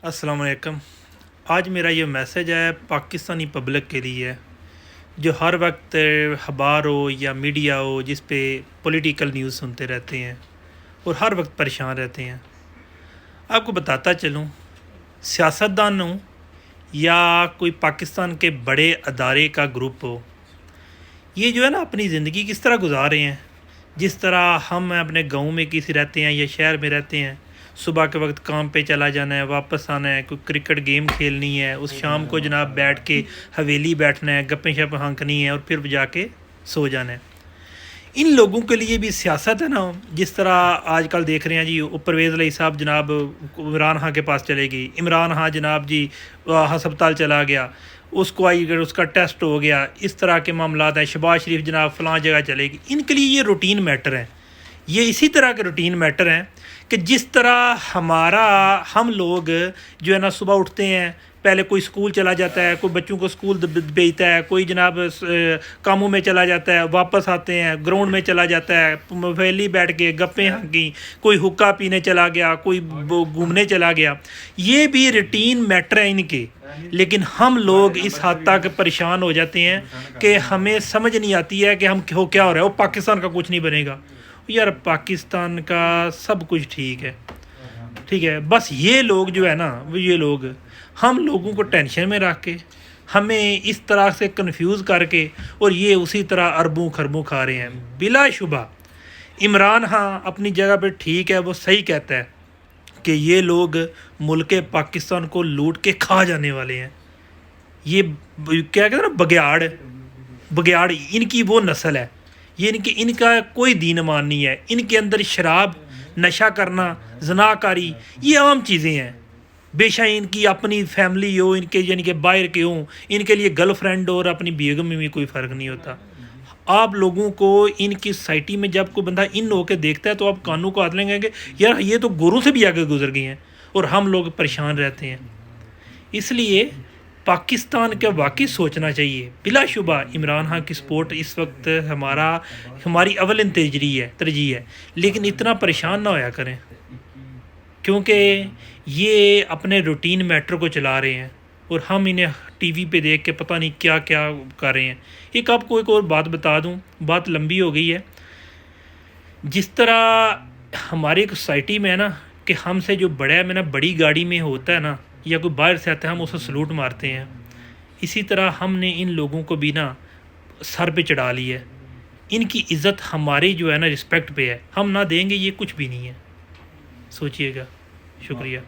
अस्सलाम वालेकुम। आज मेरा ये मैसेज है पाकिस्तानी पब्लिक के लिए, जो हर वक्त अखबार हो या मीडिया हो जिस पे पॉलिटिकल न्यूज़ सुनते रहते हैं और हर वक्त परेशान रहते हैं। आपको बताता चलूँ, सियासतदान हो या कोई पाकिस्तान के बड़े अदारे का ग्रुप हो, ये जो है ना अपनी ज़िंदगी किस तरह गुजार रहे हैं। जिस तरह हम अपने गांव में किसी रहते हैं या शहर में रहते हैं, सुबह के वक्त काम पे चला जाना है, वापस आना है, कोई क्रिकेट गेम खेलनी है, उस शाम को जनाब बैठ के हवेली बैठना है, गप्पें शप हाँकनी है और फिर जाके सो जाना है। इन लोगों के लिए भी सियासत है ना। जिस तरह आजकल देख रहे हैं जी, वो परवेज़ अली साहब जनाब इमरान खां के पास चले गई, इमरान खां जनाब जी हस्पताल चला गया, उसको आई अगर उसका टेस्ट हो गया, इस तरह के मामलात हैं। शहबाज शरीफ जनाब फ़लाँ जगह चलेगी। इनके लिए ये रूटीन मैटर हैं। ये इसी तरह के रूटीन मैटर हैं कि जिस तरह हम लोग जो है ना सुबह उठते हैं, पहले कोई स्कूल चला जाता है, कोई बच्चों को स्कूल भेजता है, कोई जनाब कामों में चला जाता है, वापस आते हैं, ग्राउंड में चला जाता है, हवेली बैठ के गप्पें हाँकी, कोई हुक्का पीने चला गया, कोई घूमने चला गया। ये भी रूटीन मैटर है इनके। लेकिन हम लोग इस हद तक परेशान हो जाते हैं कि हमें समझ नहीं आती है कि हम क्या हो रहा है। वो पाकिस्तान का कुछ नहीं बनेगा यार, पाकिस्तान का सब कुछ ठीक है। बस ये लोग जो है ना, ये लोग हम लोगों को टेंशन में रख के, हमें इस तरह से कंफ्यूज करके, और ये उसी तरह अरबों खरबों खा रहे हैं। बिलाशुबा इमरान खान अपनी जगह पे ठीक है, वो सही कहता है कि ये लोग मुल्क पाकिस्तान को लूट के खा जाने वाले हैं। ये क्या कहते हैं ना, बगयाड़ इनकी वो नस्ल है। ये इनका कोई दीन ईमान नहीं है। इनके अंदर शराब, नशा करना, जनाकारी, ये आम चीज़ें हैं। बेशक इनकी अपनी फैमिली हो, इनके यानी कि बाहर के हों, इनके लिए गर्लफ्रेंड और अपनी बेगम में भी कोई फ़र्क नहीं होता। आप लोगों को इनकी सोसाइटी में जब कोई बंदा इन होकर देखता है तो आप कानों को हाथ लेंगे कि यार ये तो गोरों से भी आगे गुजर गए हैं, और हम लोग परेशान रहते हैं। इसलिए पाकिस्तान का वाकई सोचना चाहिए। बिलाशुबा इमरान खान की सपोर्ट इस वक्त हमारी अवलिन तरजीह है, लेकिन इतना परेशान ना होया करें, क्योंकि ये अपने रूटीन मैटर को चला रहे हैं और हम इन्हें टीवी पे देख के पता नहीं क्या क्या कर रहे हैं। आपको एक और बात बता दूं, बात लंबी हो गई है। जिस तरह हमारी सोसाइटी में है ना कि हमसे जो बड़ा है ना, बड़ी गाड़ी में होता है ना, या कोई बाहर से आता है, हम उसे सलूट मारते हैं। इसी तरह हमने इन लोगों को भी ना सर पे चढ़ा लिया है। इनकी इज़्ज़त हमारी जो है ना रिस्पेक्ट पे है, हम ना देंगे ये कुछ भी नहीं है। सोचिएगा। शुक्रिया।